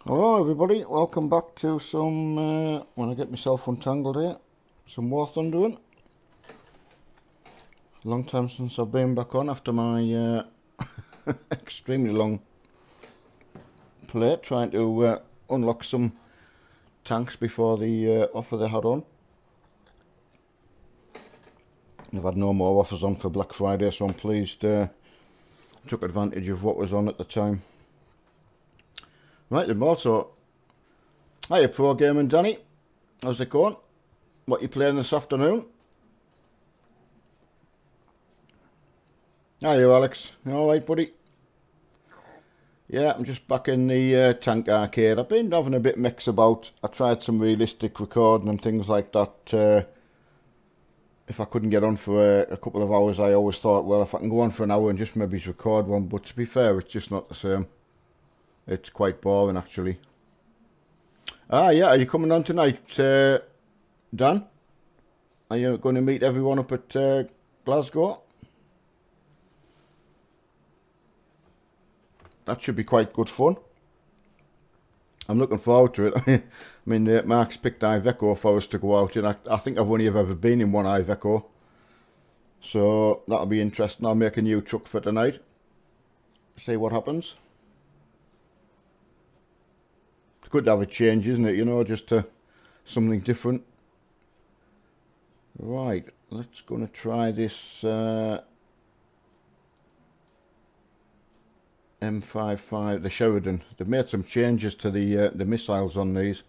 Hello everybody, welcome back to some, when I get myself untangled here, some War Thundering. Long time since I've been back on after my extremely long play, trying to unlock some tanks before the offer they had on. They've had no more offers on for Black Friday, so I'm pleased I took advantage of what was on at the time. Right, then also, hiya Pro Gaming Danny, how's it going? What you playing this afternoon? Hiya Alex, you alright buddy? Yeah, I'm just back in the tank arcade. I've been having a bit mix about. I tried some realistic recording and things like that. If I couldn't get on for a couple of hours, I always thought, well, if I can go on for an hour and just maybe record one, but to be fair, it's just not the same. It's quite boring actually. Ah yeah, are you coming on tonight, Dan? Are you going to meet everyone up at Glasgow? That should be quite good fun. I'm looking forward to it. I mean, Mark's picked Iveco for us to go out in. I think I've only ever been in one Iveco. So that'll be interesting. I'll make a new truck for tonight. See what happens. It's good to have a change, isn't it? You know, just something different. Right, let's gonna try this M55, the Sheridan. They've made some changes to the missiles on these.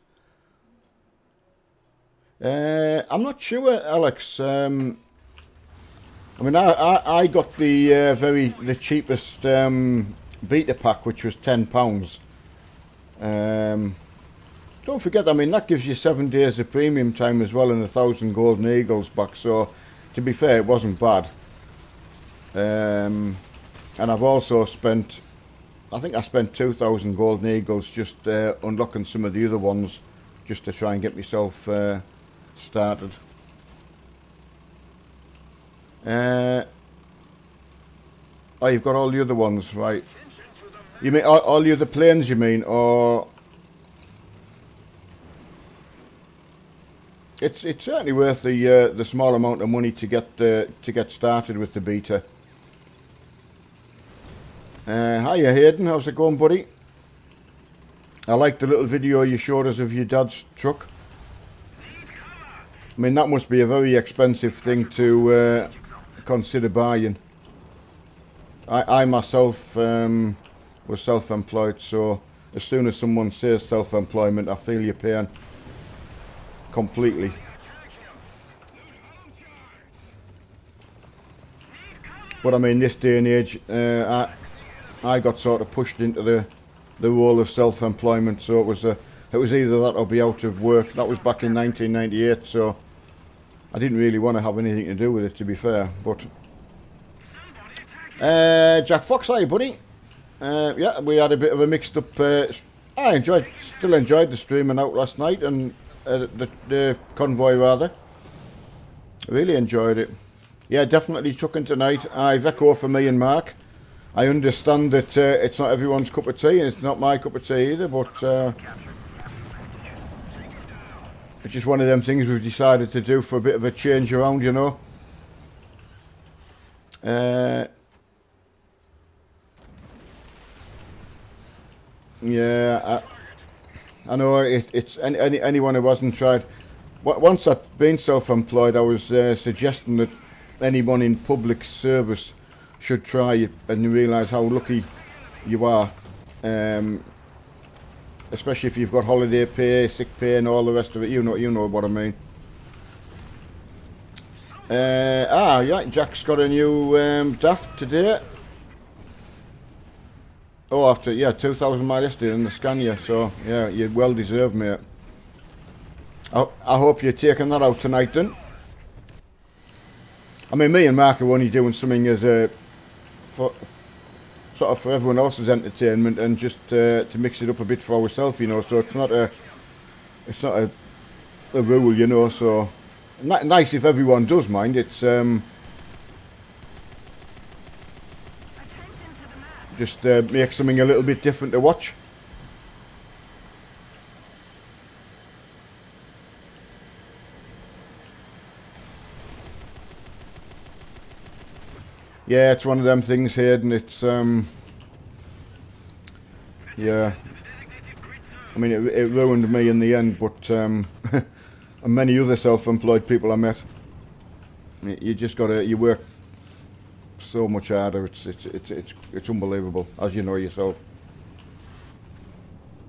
I'm not sure, Alex. I mean, I got the cheapest beta pack, which was £10. Don't forget, I mean, that gives you 7 days of premium time as well and 1,000 golden eagles back. So, to be fair, it wasn't bad. And I've also spent, I think I spent 2,000 golden eagles just unlocking some of the other ones, just to try and get myself started. Oh, you've got all the other ones, right? You mean all the other planes? You mean, or it's certainly worth the small amount of money to get started with the beta. Hiya Hayden, how's it going, buddy? I like the little video you showed us of your dad's truck. I mean, that must be a very expensive thing to consider buying. I myself was self-employed, so as soon as someone says self-employment, I feel your pain completely. But I mean, this day and age, I got sort of pushed into the role of self-employment, so it was either that or be out of work. That was back in 1998, so I didn't really want to have anything to do with it, to be fair. But Jack Fox, hi buddy. Yeah, we had a bit of a mixed up. I still enjoyed the streaming out last night, and the convoy rather. Really enjoyed it. Yeah, definitely trucking tonight. Iveco for me and Mark. I understand that it's not everyone's cup of tea, and it's not my cup of tea either, but it's just one of them things we've decided to do for a bit of a change around, you know. Yeah, I know it's anyone who hasn't tried. Once I've been self-employed, I was suggesting that anyone in public service should try it and realise how lucky you are, especially if you've got holiday pay, sick pay, and all the rest of it. You know what I mean. Yeah, Jack's got a new Daft today. Oh, after, yeah, 2,000 miles yesterday in the Scania, so yeah, you well deserved, mate. I hope you're taking that out tonight then. I mean, me and Mark are only doing something as a sort of for everyone else's entertainment, and just to mix it up a bit for ourselves, you know. So it's not a rule, you know. So nice if everyone does mind. It's just make something a little bit different to watch. Yeah, it's one of them things, Hayden. It's yeah. I mean, it ruined me in the end, but and many other self-employed people I met. You just you work so much harder. It's unbelievable, as you know yourself.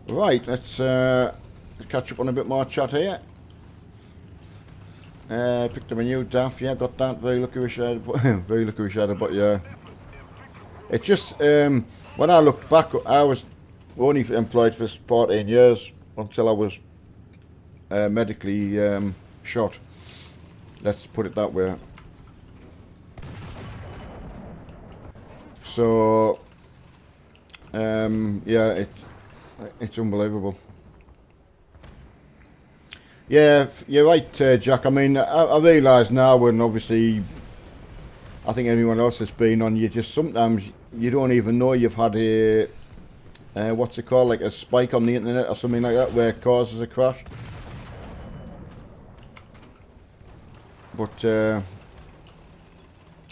Right, let's catch up on a bit more chat here. Picked up a new DAF, yeah, got that. Very lucky we shared, very lucky we shared it, but yeah. It's just, when I looked back, I was only employed for 14 years until I was medically shot. Let's put it that way. So, yeah, it's unbelievable. Yeah, you're right, Jack. I mean, I realise now, and obviously, I think anyone else that's been on, you just sometimes you don't even know you've had a what's it called, like a spike on the internet or something like that, where it causes a crash. But I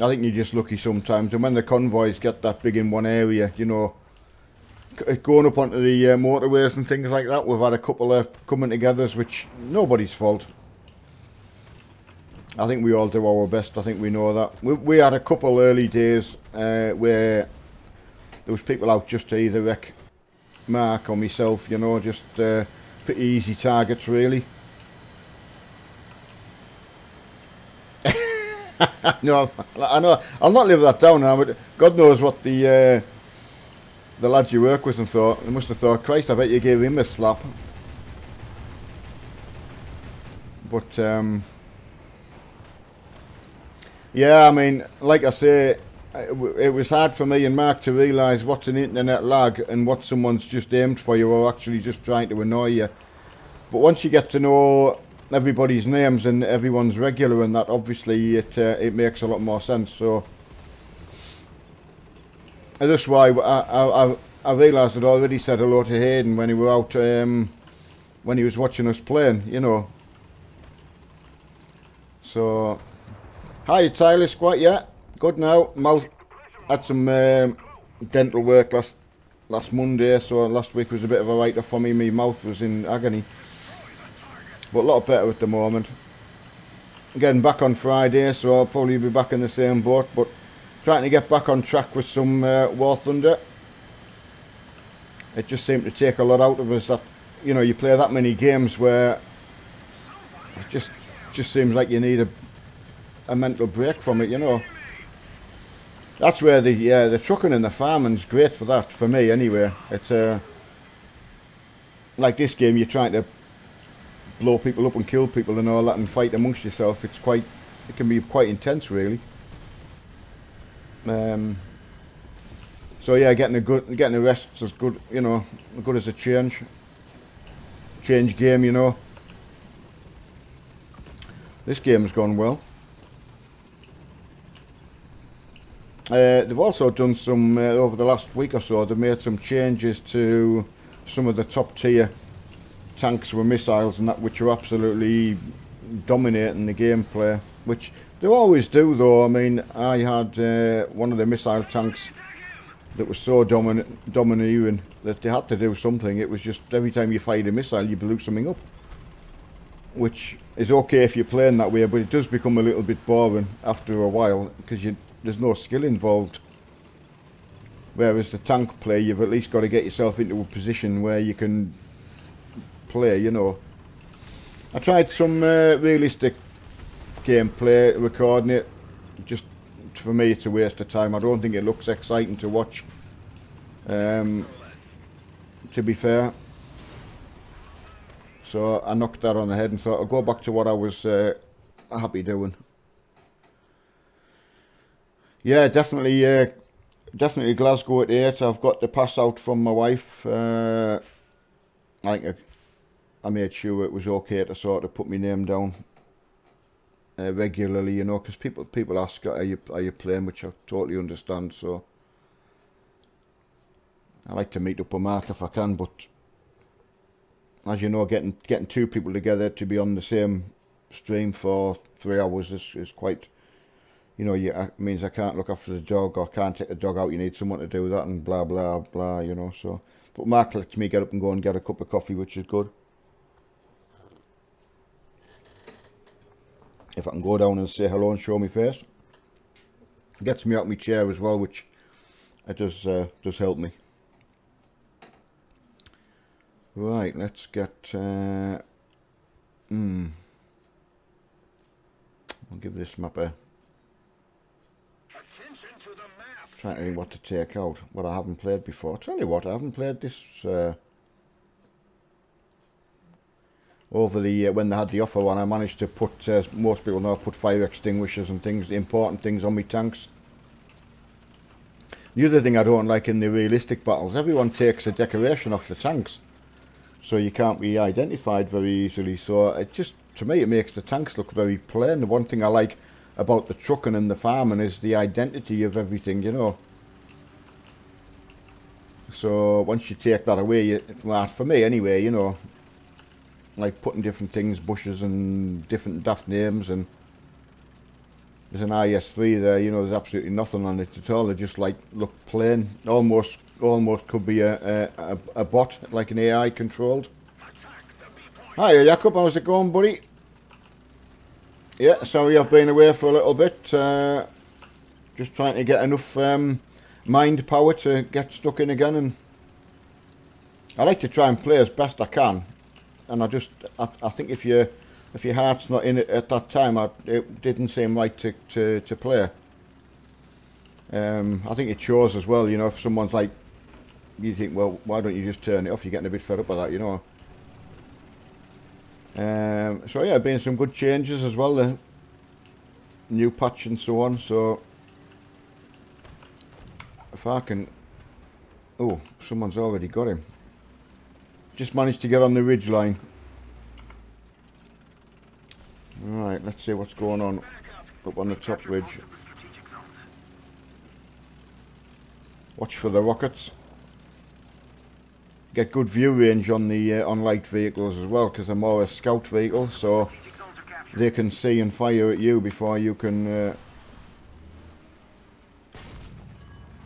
think you're just lucky sometimes, and when the convoys get that big in one area, you know, going up onto the motorways and things like that, we've had a couple of coming together, which nobody's fault. I think we all do our best. I think we know that. We had a couple early days where there was people out just to either wreck Mark or myself, you know, just pretty easy targets, really. No, I know. I'll not live that down now, but God knows what the lads you work with and thought. They must have thought, Christ, I bet you gave him a slap. But yeah, I mean, like I say, it was hard for me and Mark to realise what's an internet lag and what someone's just aimed for you or actually just trying to annoy you. But once you get to know everybody's names and everyone's regular and that, obviously it makes a lot more sense. So that's why I realised I'd already said hello to Hayden when he were out, when he was watching us playing, you know. So, hi Tyler Squat, yeah, good now. Mouth had some dental work last Monday, so last week was a bit of a writer for me. My mouth was in agony, but a lot better at the moment. Getting back on Friday, so I'll probably be back in the same boat, but trying to get back on track with some War Thunder. It just seemed to take a lot out of us. That, you know, you play that many games where it just seems like you need a mental break from it, you know. That's where the trucking and the farming's great for that, for me anyway. It's like this game, you're trying to blow people up and kill people and all that and fight amongst yourself. It can be quite intense, really. So yeah, getting a rest is good, you know, good as a change game, you know. This game has gone well. They've also done some over the last week or so. They've made some changes to some of the top tier tanks with missiles and that, which are absolutely dominating the gameplay, which they always do though. I mean, I had one of the missile tanks that was so domineering that they had to do something. It was just every time you fired a missile you blew something up, which is okay if you're playing that way, but it does become a little bit boring after a while because there's no skill involved. Whereas the tank play, you've at least got to get yourself into a position where you can play, you know. I tried some realistic gameplay, recording it. Just for me, it's a waste of time. I don't think it looks exciting to watch, to be fair. So I knocked that on the head and thought I'll go back to what I was happy doing. Yeah, definitely Glasgow at 8. I've got the pass out from my wife. I made sure it was okay to sort of put my name down regularly, you know, because people ask, are you playing, which I totally understand. So I like to meet up with Mark if I can, but as you know, getting two people together to be on the same stream for 3 hours is quite you know, means I can't look after the dog or can't take the dog out. You need someone to do that and blah blah blah. You know, so but Mark lets me get up and go and get a cup of coffee, which is good. If I can go down and say hello and show me face, gets me out of my chair as well, which it does help me. Right, let's get. I'll give this map a. Trying to think what to take out. What I haven't played before. I'll tell you what, I haven't played this over the when they had the offer one. I managed to put, most people know, put fire extinguishers and things, important things on my tanks. The other thing I don't like in the realistic battles, everyone takes a decoration off the tanks, so you can't be identified very easily. So it just, to me, it makes the tanks look very plain. The one thing I like about the trucking and the farming is the identity of everything, you know. So once you take that away, well, for me anyway, you know, like putting different things, bushes and different daft names, and there's an IS-3 there, you know, there's absolutely nothing on it at all. They just like look plain, almost could be a bot, like an AI controlled. Hi Jacob, how's it going, buddy? Yeah, sorry I've been away for a little bit, just trying to get enough mind power to get stuck in again, and I like to try and play as best I can, and I think if your heart's not in it at that time, it didn't seem right to play. I think it shows as well, you know, if someone's like, you think, well, why don't you just turn it off, you're getting a bit fed up with that, you know. So yeah, been some good changes as well, the new patch and so on. So if I can, oh, someone's already got him. Just managed to get on the ridge line. Right, let's see what's going on up on the top ridge. Watch for the rockets. Get good view range on the on light vehicles as well, because they're more a scout vehicle, so they can see and fire at you before you can.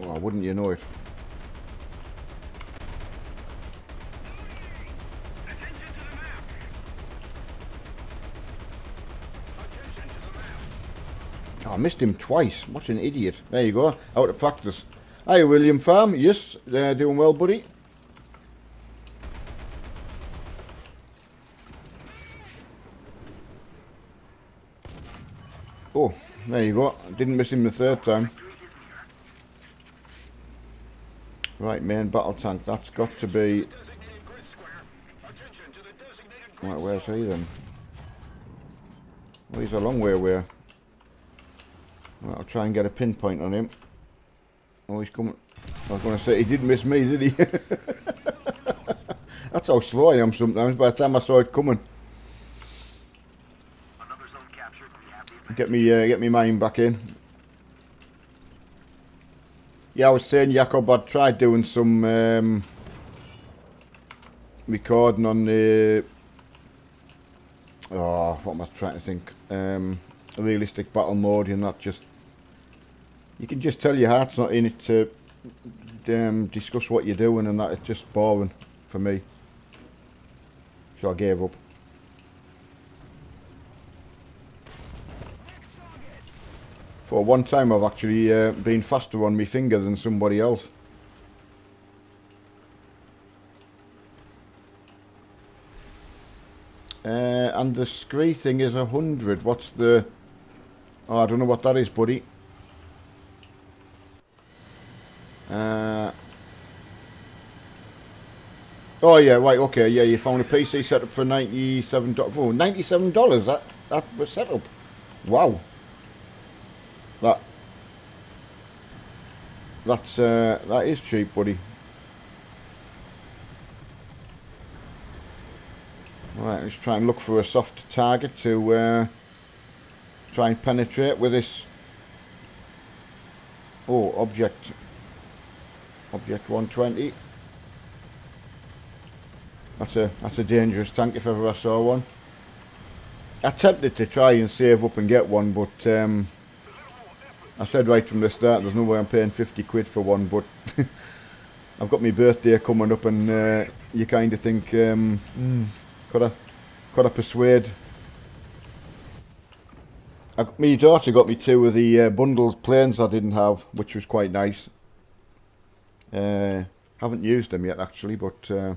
Oh, wouldn't you know it? Oh, I missed him twice. What an idiot! There you go, out of practice. Hi, William Farm. Yes, doing well, buddy. Oh, there you go. Didn't miss him the third time. Right, main battle tank. That's got to be... Right, where's he then? Well, he's a long way away. Right, I'll try and get a pinpoint on him. Oh, he's coming. I was going to say, he didn't miss me, did he? That's how slow I am sometimes, by the time I saw it coming. Get me mind back in. Yeah, I was saying, Jacob, I'd tried doing some recording on the... Oh, what am I trying to think? A realistic battle mode, and not just... You can just tell your heart's not in it to discuss what you're doing, and that it's just boring for me. So I gave up. For one time I've actually been faster on my finger than somebody else. And the scree thing is 100. What's the... Oh, I don't know what that is, buddy. Oh yeah, right, okay, yeah, you found a PC set up for $97. Oh, $97? That was set up. Wow. That is cheap, buddy. Right, let's try and look for a soft target to try and penetrate with this. Oh, object 120. That's a dangerous tank if ever I saw one. I attempted to try and save up and get one, but I said right from the start, there's no way I'm paying 50 quid for one, but I've got my birthday coming up, and you kind of think, could I persuade? My daughter got me 2 of the bundled planes I didn't have, which was quite nice. Haven't used them yet actually, but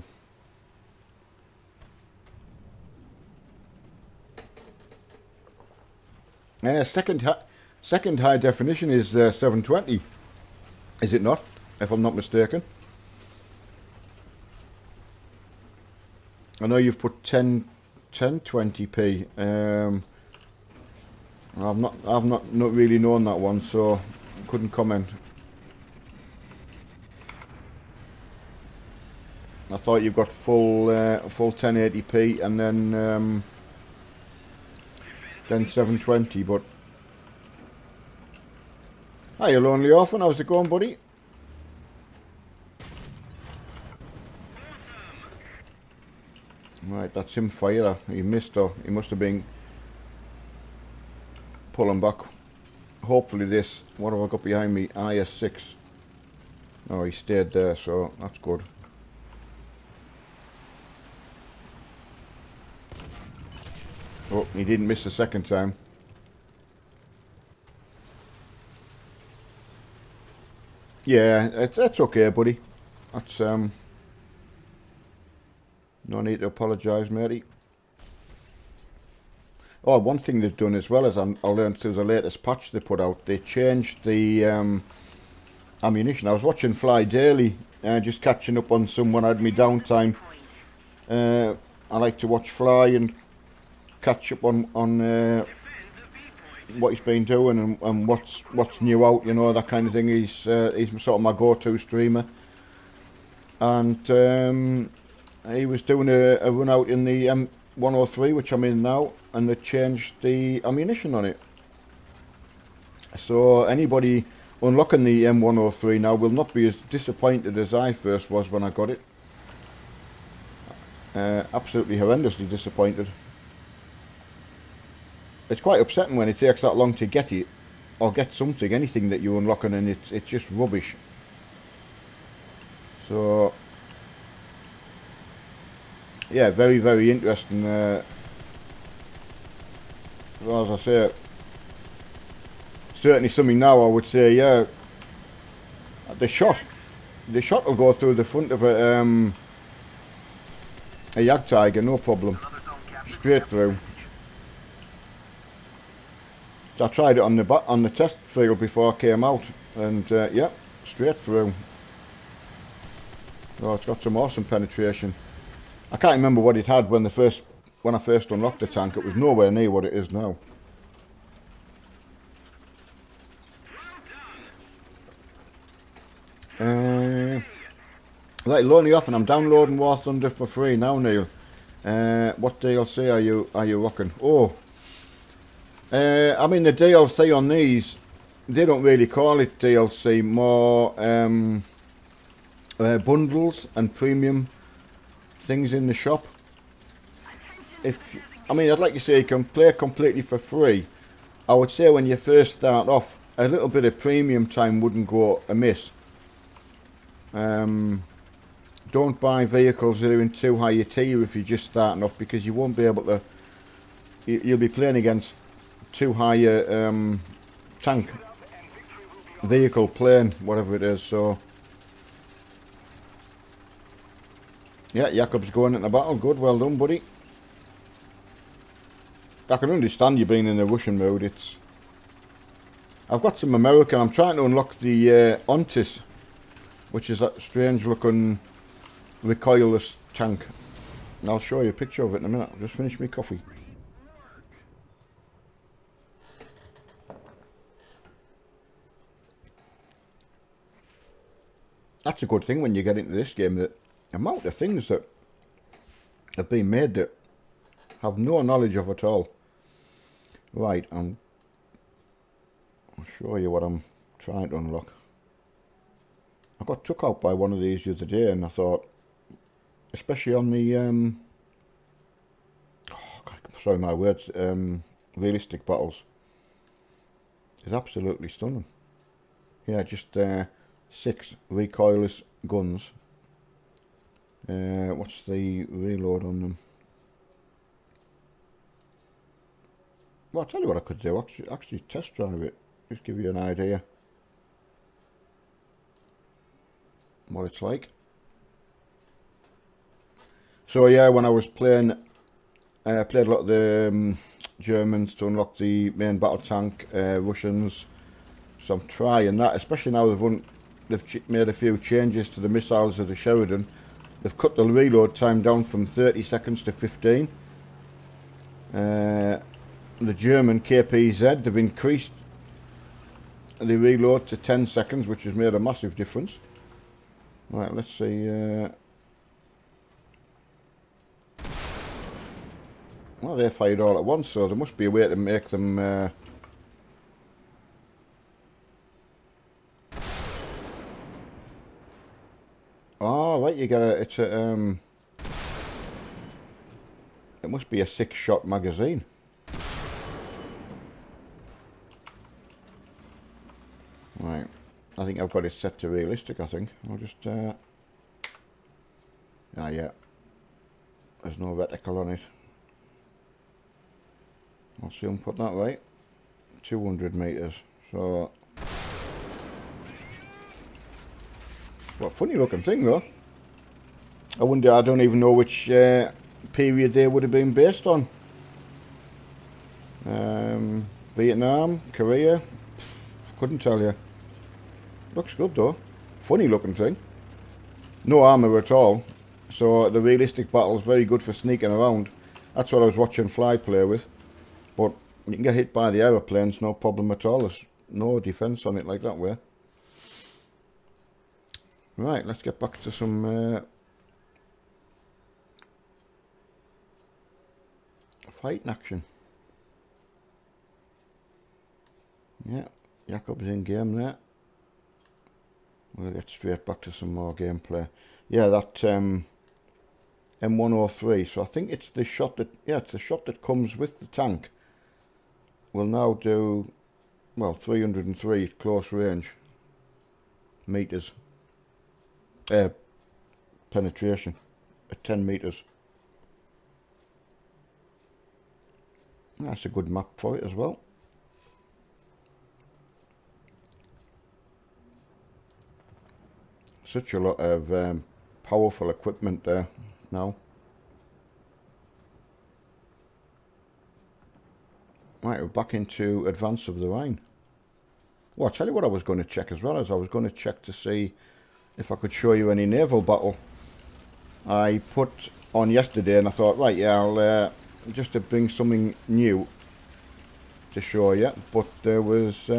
second high definition is 720, is it not? If I'm not mistaken. I know you've put 1020p. I've not really known that one, so couldn't comment. I thought you've got full 1080p and then 720, but hi, you lonely orphan, how's it going, buddy? Right, that's him fire. He missed, or he must have been pulling back. Hopefully this, what have I got behind me? IS-6. Oh, he stayed there, so that's good. Oh, he didn't miss the second time. Yeah, that's okay, buddy. That's no need to apologise, matey. Oh, one thing they've done as well, as I learned through the latest patch they put out, they changed the ammunition. I was watching Fly Daily, just catching up on some when I had my downtime. I like to watch Fly and catch up on what he's been doing and what's new out, you know, that kind of thing. He's sort of my go-to streamer, and he was doing a run out in the M103, which I'm in now, and they changed the ammunition on it. So anybody unlocking the M103 now will not be as disappointed as I first was when I got it. Absolutely horrendously disappointed. It's quite upsetting when it takes that long to get it, or get something, anything that you're unlocking, and it's just rubbish. So yeah, very, very interesting. Well, as I say, certainly something now I would say, yeah, the shot will go through the front of a Yag Tiger, no problem, straight through. So I tried it on the test field before I came out, and yeah, straight through. Oh, it's got some awesome penetration. I can't remember what it had when I first unlocked the tank. It was nowhere near what it is now. Right, Lonely Off, and I'm downloading War Thunder for free now, Neil. What DLC are you rocking? Oh, I mean the DLC on these, they don't really call it DLC, more bundles and premium things in the shop. I mean, I'd like to say you can play completely for free. I would say when you first start off, a little bit of premium time wouldn't go amiss. Don't buy vehicles that are in too high a tier if you're just starting off, because you won't be able to. You'll be playing against too high a tank, vehicle, plane, whatever it is. So yeah, Jakob's going into battle. Good, well done, buddy. I can understand you being in a Russian mode. I've got some American. I'm trying to unlock the Ontis, which is that strange looking recoilless tank. And I'll show you a picture of it in a minute. I'll just finish my coffee. That's a good thing when you get into this game, that amount of things that have been made that have no knowledge of at all. Right, I'll show you what I'm trying to unlock. I got took out by one of these the other day, and I thought, especially on the oh God, sorry my words, realistic battles, is absolutely stunning. Yeah, just 6 recoilless guns. What's the reload on them? Well, I'll tell you what I could do. Actually test drive it. Just give you an idea what it's like. So yeah, when I was playing, I played a lot of the Germans to unlock the main battle tank, Russians. So I'm trying that, especially now they've made a few changes to the missiles of the Sheridan. They've cut the reload time down from 30 seconds to 15. The German KPZ, they've increased the reload to 10 seconds, which has made a massive difference. Right, let's see. Well, they fired all at once, so there must be a way to make them... Oh, right, you get a... It's a... It must be a 6-shot magazine. Right. I think I've got it set to realistic, I think. I'll just... Ah, yeah. There's no reticle on it. I'll soon put that right. 200 metres. So... What a funny looking thing, though. I wonder, I don't even know which period they would have been based on. Vietnam, Korea, couldn't tell you. Looks good though. Funny looking thing. No armour at all. So the realistic battle is very good for sneaking around. That's what I was watching Fly play with. But you can get hit by the aeroplanes, no problem at all. There's no defence on it like that way. Right, let's get back to some fighting action. Yeah, Jakob's in game there. We'll get straight back to some more gameplay. Yeah, that M103. So I think it's the shot that, yeah, it's the shot that comes with the tank. We'll now do, well, 303 close range meters. Penetration at 10 meters. That's a good map for it as well. Such a lot of powerful equipment there now. Right, we're back into Advance of the Rhine. Well, I'll tell you what I was going to check as well, as I was going to check to see if I could show you any naval battle. I put on yesterday and I thought, right, yeah, I'll just to bring something new to show you, but there was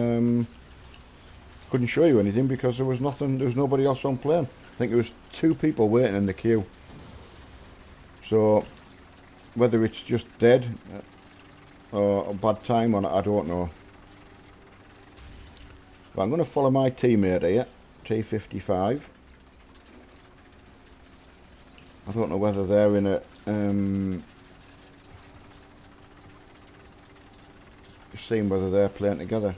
couldn't show you anything because there was nothing, there was nobody else on playing. I think there was 2 people waiting in the queue. So whether it's just dead or a bad time or not, I don't know. But I'm going to follow my teammate here, T55. I don't know whether they're in a seeing whether they're playing together.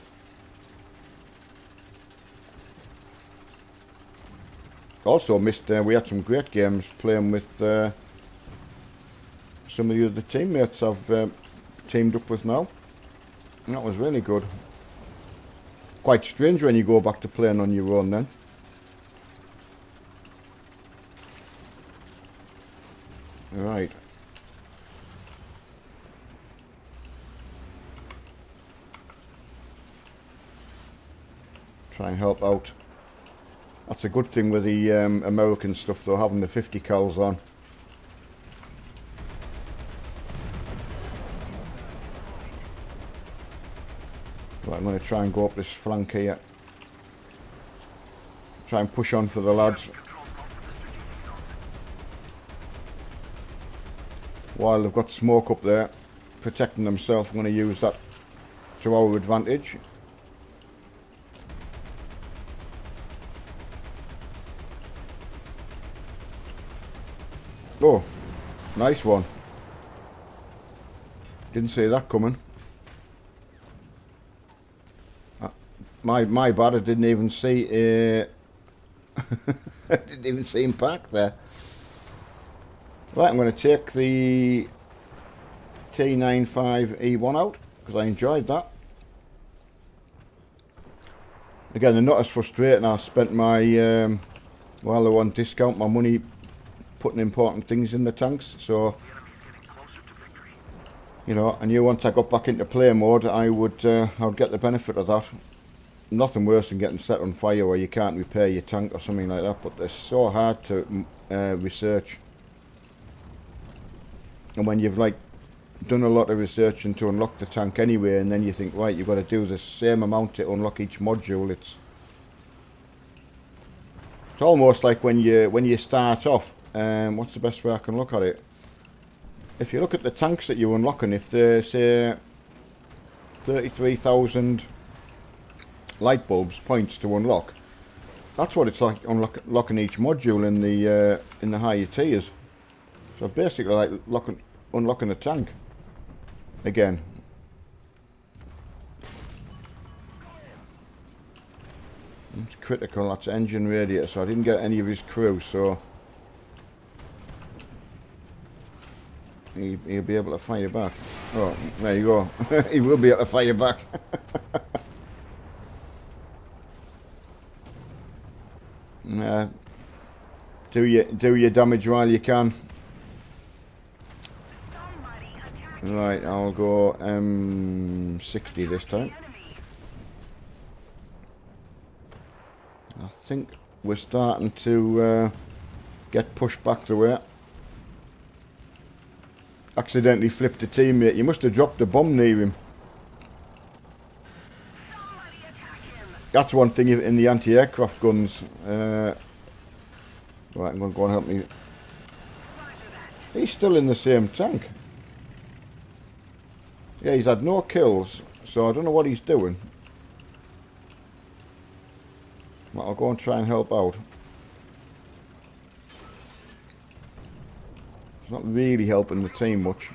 Also missed, we had some great games playing with some of the other teammates I've teamed up with now. And that was really good. Quite strange when you go back to playing on your own then. Right. Try and help out. That's a good thing with the American stuff though, having the 50 cals on. Right, I'm going to try and go up this flank here. Try and push on for the lads. While they've got smoke up there, protecting themselves, I'm going to use that to our advantage. Oh, nice one. Didn't see that coming. My bad, I didn't even see I didn't even see him parked there. Right, I'm going to take the T95E1 out because I enjoyed that. Again, they're not as frustrating. I spent my while they were on discount, my money putting important things in the tanks. So, you know, I knew once I got back into play mode, I would get the benefit of that. Nothing worse than getting set on fire where you can't repair your tank or something like that. But they're so hard to research. And when you've like done a lot of research and to unlock the tank anyway, and then you think, right, you've got to do the same amount to unlock each module. It's almost like when you start off. What's the best way I can look at it? If you look at the tanks that you're unlocking, if they're say 33,000 light bulbs points to unlock, that's what it's like unlocking each module in the higher tiers. So basically, like unlocking a tank again. It's critical. That's engine radiator. So I didn't get any of his crew. So he'll be able to fire back. Oh, there you go. He will be able to fire back. Do your damage while you can. Right, I'll go M60 this time. I think we're starting to get pushed back the way. Accidentally flipped a teammate. You must have dropped a bomb near him. That's one thing in the anti-aircraft guns. Right, I'm going to go and help me. He's still in the same tank. Yeah, he's had no kills, so I don't know what he's doing. Well, I'll go and try and help out. It's not really helping the team much.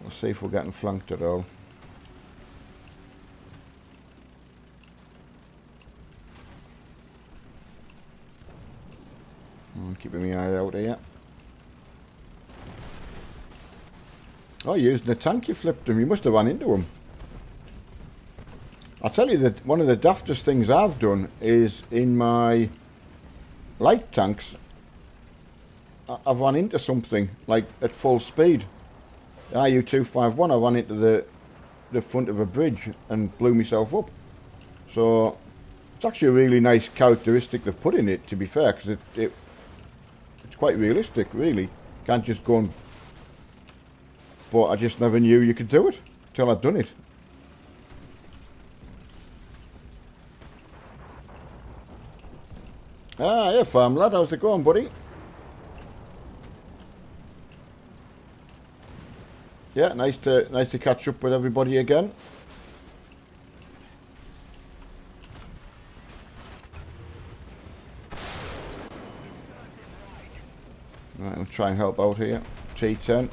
We'll see if we're getting flanked at all. I'm keeping my eye out here. Oh, using the tank, you flipped him. You must have run into him. I'll tell you that one of the daftest things I've done is in my light tanks, I've run into something like at full speed. The IU-251, I ran into the front of a bridge and blew myself up. So it's actually a really nice characteristic they've put in it, to be fair, because it's quite realistic, really. Can't just go and... But I just never knew you could do it till I'd done it. Ah, yeah, farm lad, how's it going, buddy? Yeah, nice to catch up with everybody again. Right, I'll try and help out here. T10.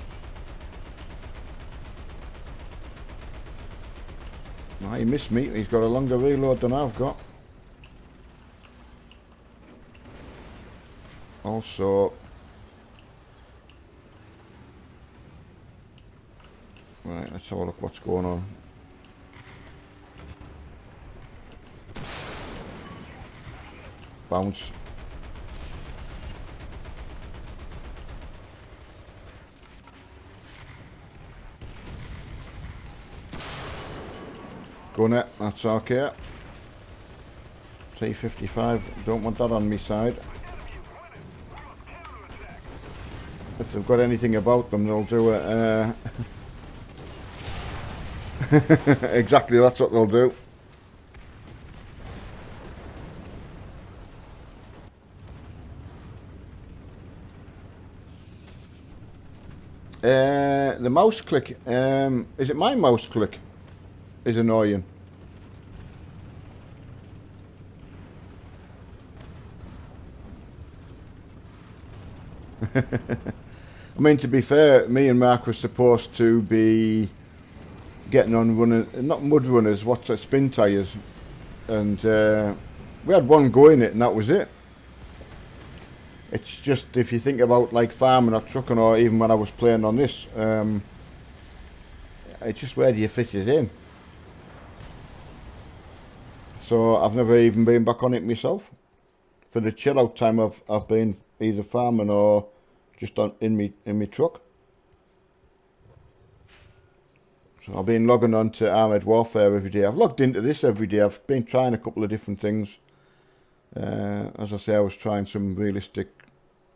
Oh, he missed me. He's got a longer reload than I've got. Also, right, let's have a look what's going on. Bounce. Gunner, that's okay. T55, don't want that on me side. If they've got anything about them, they'll do it. Exactly, that's what they'll do. The mouse click, is it my mouse click? Is annoying. I mean, to be fair, me and Mark were supposed to be getting on running, not mud runners, what's it, spin tyres, and we had one go in it, and that was it. It's just, if you think about like farming or trucking, or even when I was playing on this, it's just, where do you fit it in? So I've never even been back on it myself. For the chill out time, I've been either farming or just in me truck. So I've been logging on to Armoured Warfare every day. I've logged into this every day. I've been trying a couple of different things. As I say, I was trying some realistic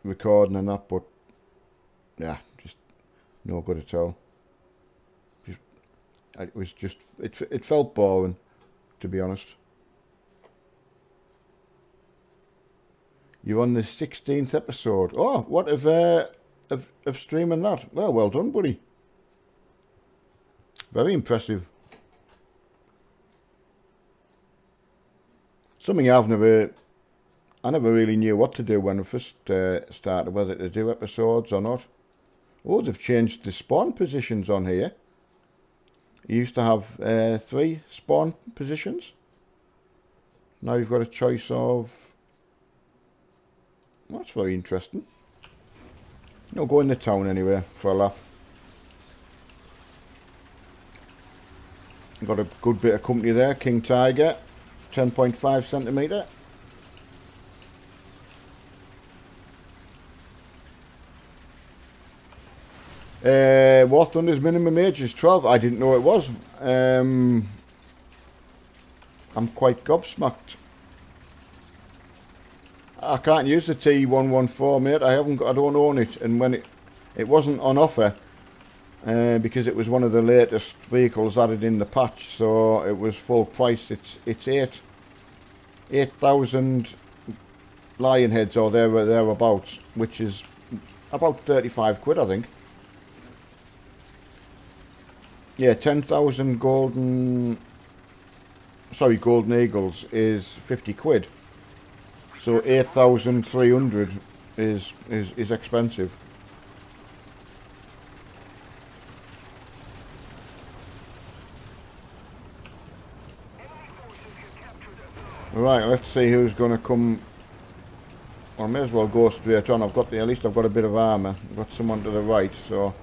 recording and that, but yeah, just no good at all. It felt boring, to be honest. You're on the 16th episode. Oh, what of streaming that? Well done, buddy. Very impressive. Something I never really knew what to do when I first started, whether to do episodes or not. Oh, they've changed the spawn positions on here. You used to have 3 spawn positions. Now you've got a choice of... That's very interesting. I'll go in the town anyway for a laugh. Got a good bit of company there. King Tiger, 10.5 centimetre. War Thunder's minimum age is 12. I didn't know it was. I'm quite gobsmacked. I can't use the T114, mate. I don't own it, and when it wasn't on offer, because it was one of the latest vehicles added in the patch, so it was full price. It's 8,000 lion heads or thereabouts, which is about 35 quid, I think. Yeah, 10,000 golden eagles is 50 quid. So 8,300 is expensive. Right, let's see who's going to come. I may as well go straight on. At least I've got a bit of armour. I've got someone to the right, so.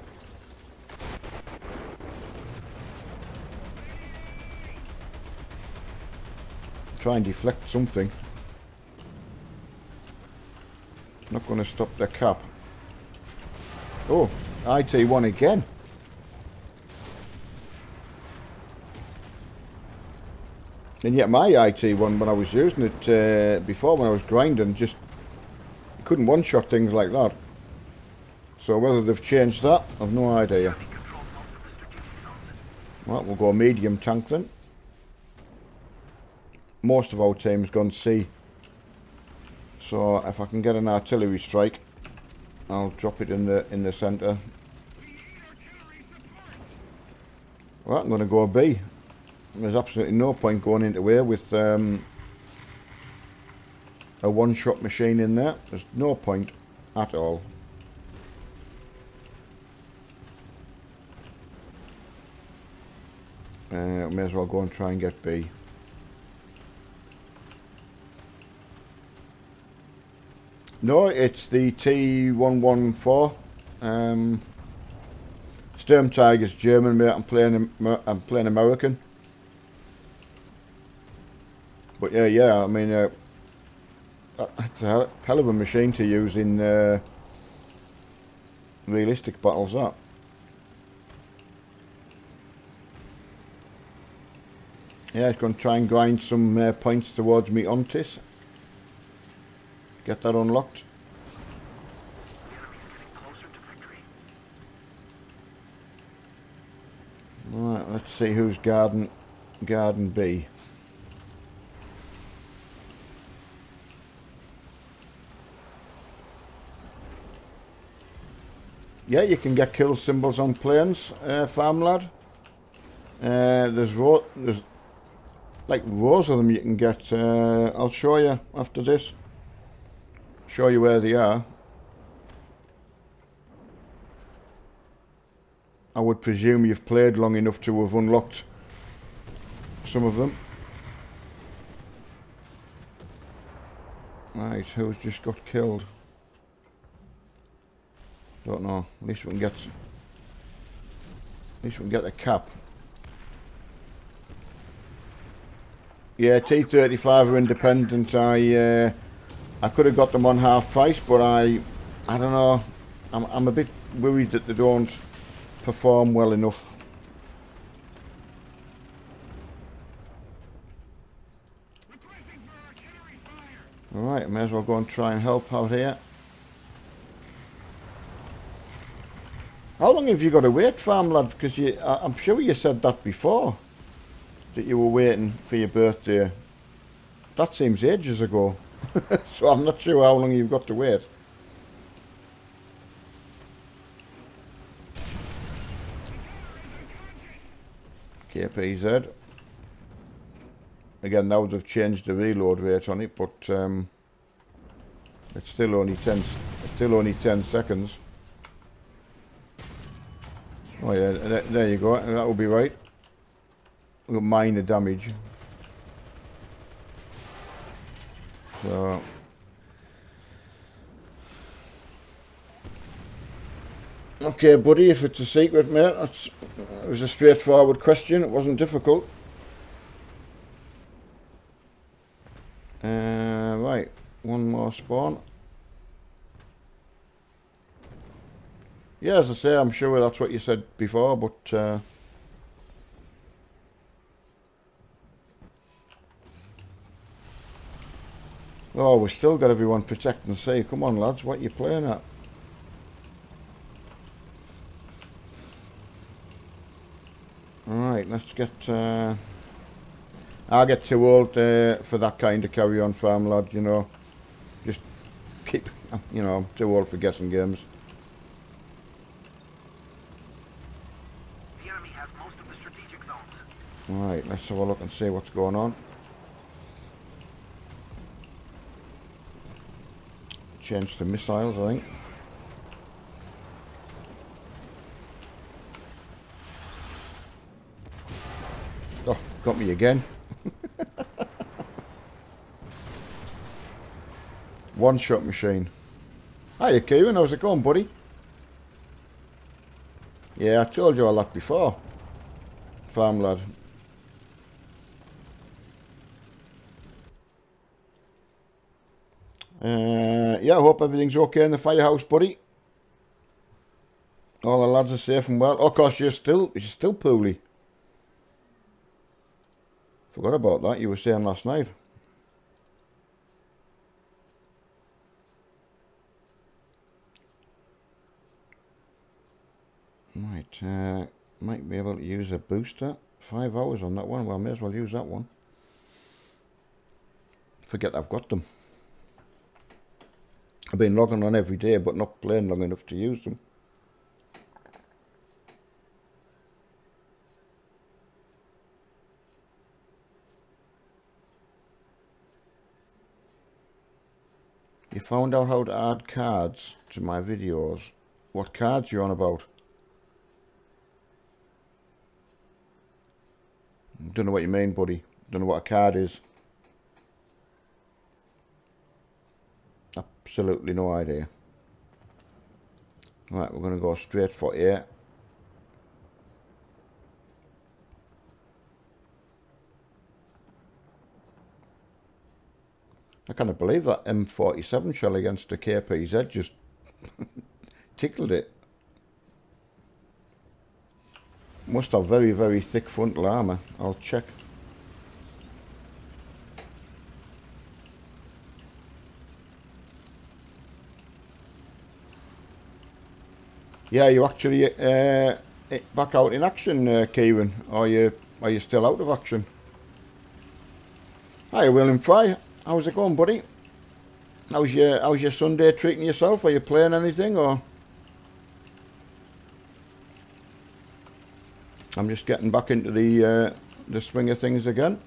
Try and deflect something. Not going to stop the cap. Oh, IT1 again. And yet my IT1, when I was using it before, when I was grinding, just you couldn't one-shot things like that. So whether they've changed that, I've no idea. Right, we'll go medium tank then. Most of our team's gone C. So if I can get an artillery strike, I'll drop it in the centre. Right, I'm going to go B. There's absolutely no point going into here with a one-shot machine in there. There's no point at all. May as well go and try and get B. No, it's the T114. Sturm Tiger's German, mate. I'm playing American. But yeah. I mean, it's a hell of a machine to use in realistic battles. That. Yeah, it's going to try and grind some points towards me on this. Get that unlocked. Right, let's see who's garden B. Yeah, you can get kill symbols on planes, farm lad. There's like rows of them you can get. I'll show you after this. Show you where they are. I would presume you've played long enough to have unlocked some of them. Right, who's just got killed? Don't know. At least we can get the cap. Yeah, T35 are independent. I could have got them on half price, but I don't know. I'm a bit worried that they don't perform well enough. Alright, I may as well go and try and help out here. How long have you got to wait, farm lad? Because I'm sure you said that before, that you were waiting for your birthday. That seems ages ago. So I'm not sure how long you've got to wait. KPZ. Again, now they've changed the reload rate on it, but it's still only 10 seconds. Oh yeah, there you go. That will be right. We've got minor damage. So okay, buddy, if it's a secret, mate, it was a straightforward question. It wasn't difficult. Right, one more spawn. Yeah, as I say, I'm sure that's what you said before, but oh, we've still got everyone protect and see. Come on, lads, what are you playing at? Alright, let's get... I get too old for that kind of carry-on farm, lad, you know. Just keep... You know, I'm too old for guessing games. The enemy has most of the strategic zones. Alright, let's have a look and see what's going on. Change to missiles, I think. Oh, got me again. One shot machine. Hiya Kieran, how's it going, buddy? Yeah, I told you all that before. Farm lad. Yeah, I hope everything's okay in the firehouse, buddy. All the lads are safe and well. Oh, of course, you're still poorly. Forgot about that, you were saying last night. Right, might be able to use a booster. 5 hours on that one, well, I may as well use that one. Forget I've got them. I've been logging on every day, but not playing long enough to use them. You found out how to add cards to my videos. What cards you on about? Don't know what you mean, buddy. Don't know what a card is. Absolutely no idea. Right, we're going to go straight for A. I can't believe that M47 shell against the KPZ just tickled it. Must have very, very thick frontal armour. I'll check. Yeah, you actually back out in action, Kieran? Or are you still out of action? Hi, William Fry. How's it going, buddy? How's your Sunday treating yourself? Are you playing anything, or? I'm just getting back into the swing of things again.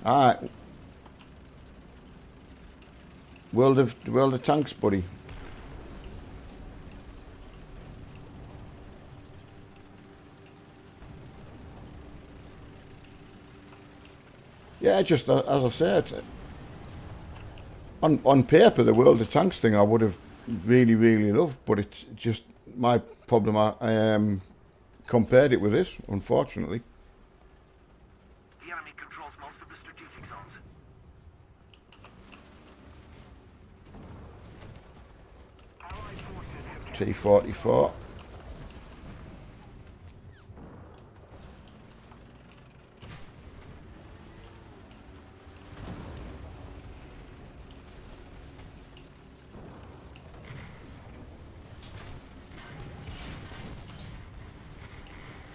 Alright. World of Tanks, buddy. Yeah, just as I said, on paper, the World of Tanks thing I would have really loved, but it's just my problem. I compared it with this, unfortunately. The enemy controls most of the strategic zones. Allied forces have captured T-44.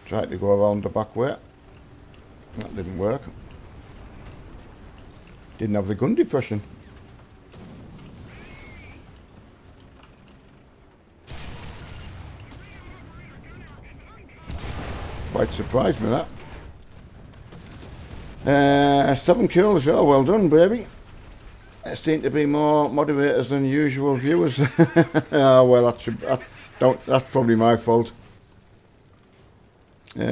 Tried to go around the back way. That didn't work. Didn't have the gun depression. Quite surprised me that. 7 kills, oh well done baby. There seem to be more moderators than usual viewers. Oh well, that's probably my fault. the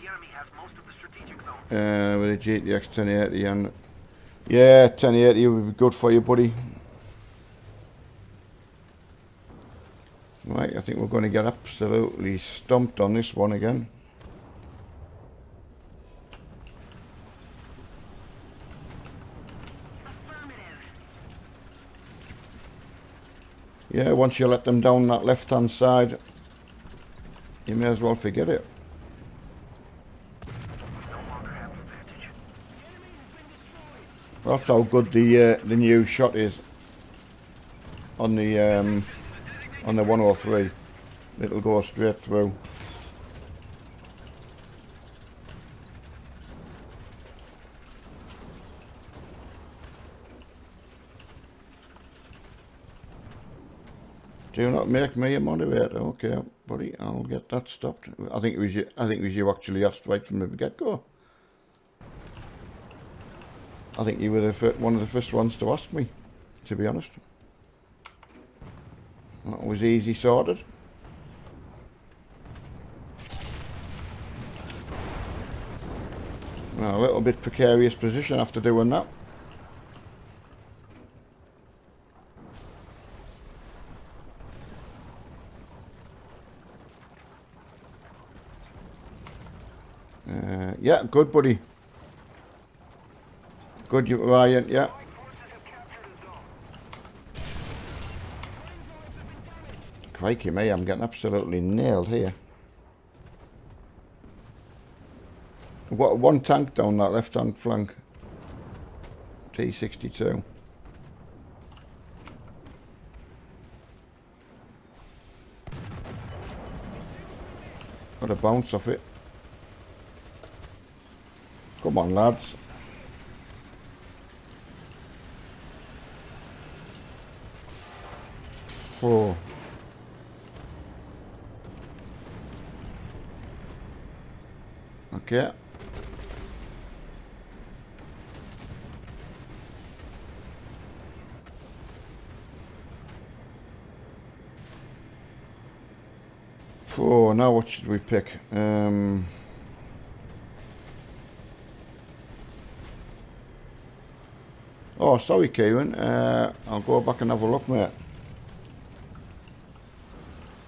enemy has most of the strategic zones. With a GTX 1080 and yeah, 1080 would be good for you, buddy. Right, I think we're going to get absolutely stumped on this one again. Yeah, once you let them down that left-hand side, you may as well forget it. That's how good the new shot is on the 103. It'll go straight through. Do not make me a moderator. Okay, buddy, I'll get that stopped. I think it was you. I think it was you actually asked right from the get-go. I think you were one of the first ones to ask me, to be honest. That was easy sorted. Well, a little bit precarious position after doing that. Yeah, good buddy. Good, you Ryan, yeah. Crikey me, I'm getting absolutely nailed here. We've got one tank down that left-hand flank. T-62. Got a bounce off it. Come on, lads. Oh. Okay. Oh, now what should we pick? Oh, sorry, Kieran. I'll go back and have a look, mate.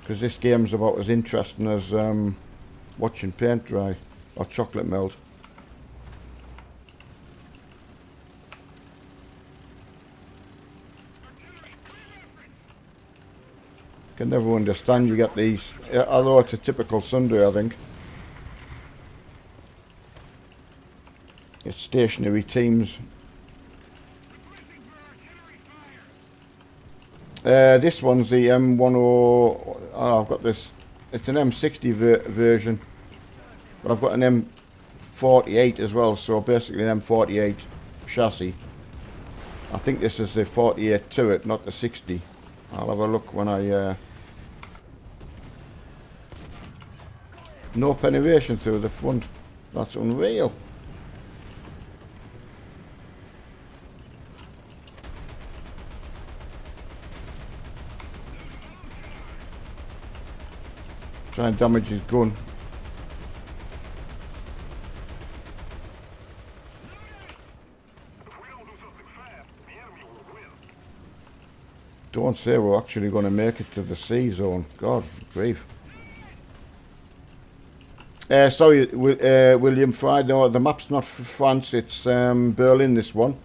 Because this game's about as interesting as watching paint dry or chocolate melt. Can never understand you get these, although it's a typical Sunday, I think. It's stationary teams. This one's the M10. Oh, I've got this. It's an M60 version, but I've got an M48 as well. So basically, an M48 chassis. I think this is the 48 to it, not the 60. I'll have a look when I. No penetration through the front. That's unreal. Try and damage his gun. Don't say we're actually going to make it to the sea zone. God, grief. Sorry, William Fry. No, the map's not for France. It's Berlin, this one.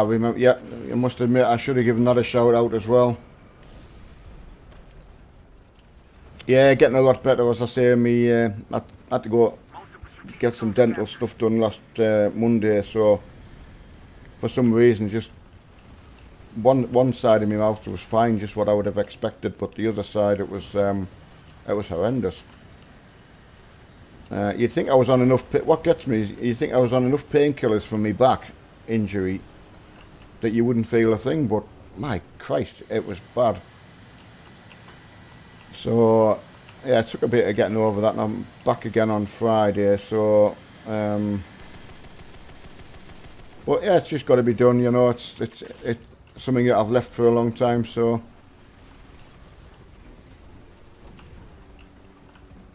Remember, yeah, I must admit I should have given that a shout out as well. Yeah, getting a lot better, as I say. I had to go get some dental stuff done last Monday, so for some reason just one side of my mouth was fine, just what I would have expected, but the other side it was horrendous. You'd think I was on enough. What gets me is you think I was on enough painkillers for my back injury that you wouldn't feel a thing, but my Christ, it was bad. So yeah, it took a bit of getting over that, and I'm back again on Friday. So, but yeah, it's just got to be done, you know. It's something that I've left for a long time. So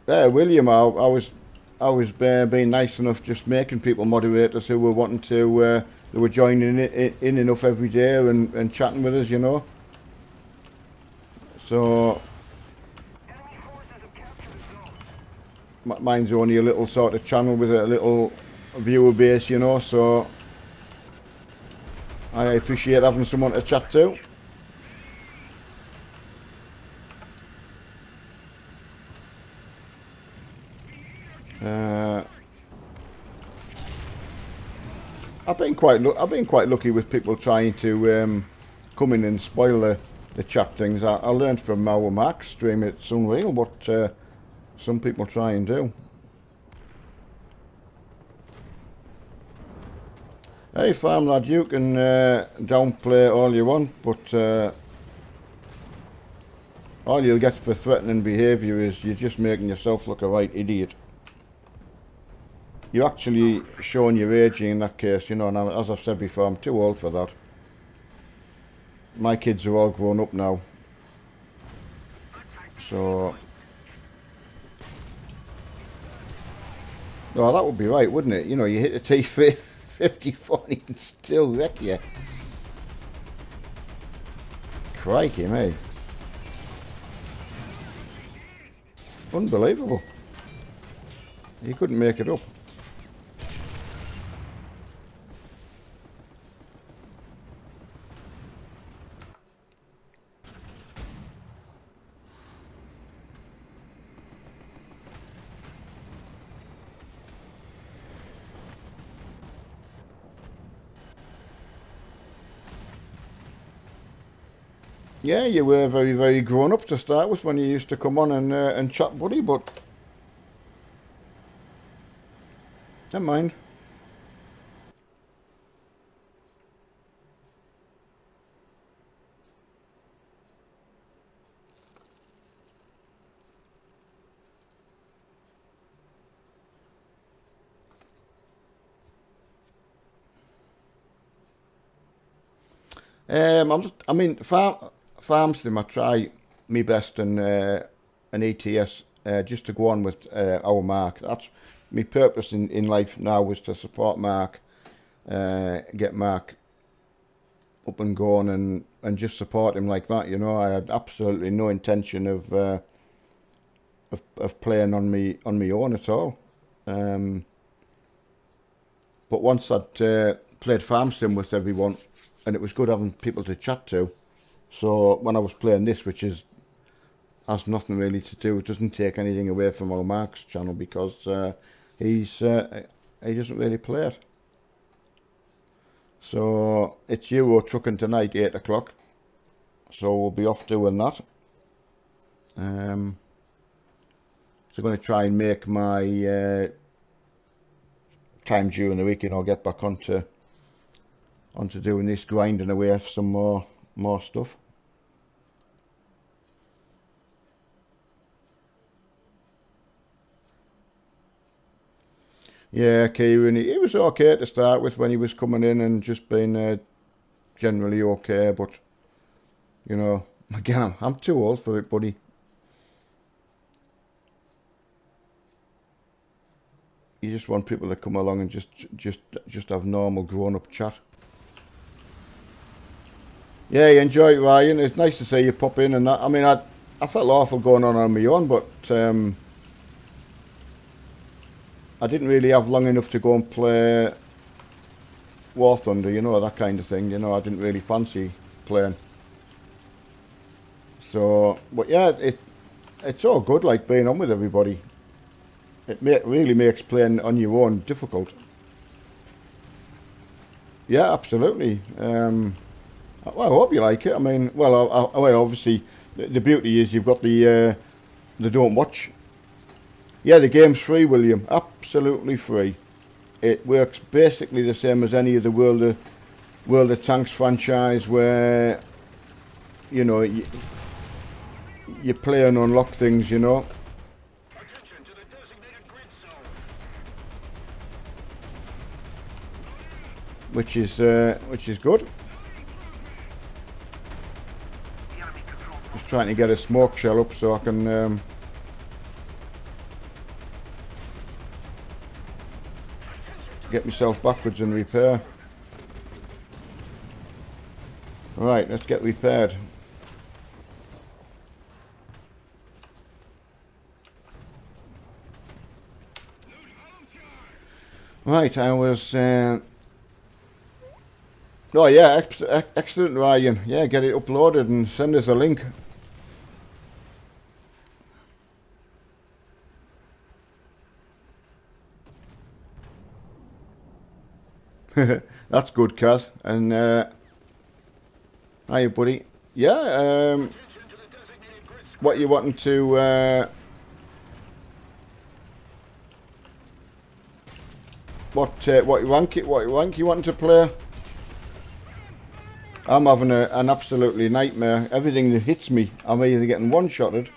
yeah, William, I was being nice enough, just making people moderators who were wanting to. They were joining in enough every day and chatting with us, you know. So mine's only a little sort of channel with a little viewer base, you know, so I appreciate having someone to chat to. I've been quite lucky with people trying to come in and spoil the chat things. I learned from our Max stream. It's unreal what some people try and do. Hey Farm Lad, you can downplay all you want, but all you'll get for threatening behaviour is you're just making yourself look a right idiot. You're actually showing your aging in that case, you know, and as I've said before, I'm too old for that. My kids are all grown up now. So... oh, that would be right, wouldn't it? You know, you hit a T54 and you can still wreck you. Crikey, mate. Unbelievable. You couldn't make it up. Yeah, you were very, very grown up to start with when you used to come on and chat, buddy, but never mind. I mean, farm sim, I try my best and an ETS just to go on with our Mark. That's my purpose in life now, was to support Mark, get Mark up and going, and just support him like that. You know, I had absolutely no intention of playing on me own at all. But once I'd played farm sim with everyone, and it was good having people to chat to. So when I was playing this, which has nothing really to do, it doesn't take anything away from our Mark's channel, because he doesn't really play it. So it's Euro trucking tonight, 8 o'clock. So we'll be off doing that. So I'm going to try and make my time during the week, and I'll get back onto doing this, grinding away for some more stuff. Yeah, Kieran, he was okay to start with when he was coming in and just being generally okay, but, you know, again, I'm too old for it, buddy. You just want people to come along and just have normal grown-up chat. Yeah, you enjoy it, Ryan. It's nice to see you pop in and that. I mean, I felt awful going on my own, but I didn't really have long enough to go and play War Thunder, you know, that kind of thing. You know, I didn't really fancy playing. So, but yeah, it's all good, like, being on with everybody. It really makes playing on your own difficult. Yeah, absolutely. Well, I hope you like it. I mean, well, obviously, the beauty is you've got the Don't Watch. Yeah, the game's free, William. Absolutely free. It works basically the same as any of the World of Tanks franchise, where, you know, you play and unlock things, you know. Which is good. Just trying to get a smoke shell up so I can get myself backwards and repair. Right, let's get repaired. Right, I was oh yeah, excellent, Ryan. Yeah, get it uploaded and send us a link. That's good, Kaz. And hiya, buddy. Yeah, what you wanting to what rank you wanting to play? I'm having an absolutely nightmare. Everything that hits me, I'm either getting one-shotted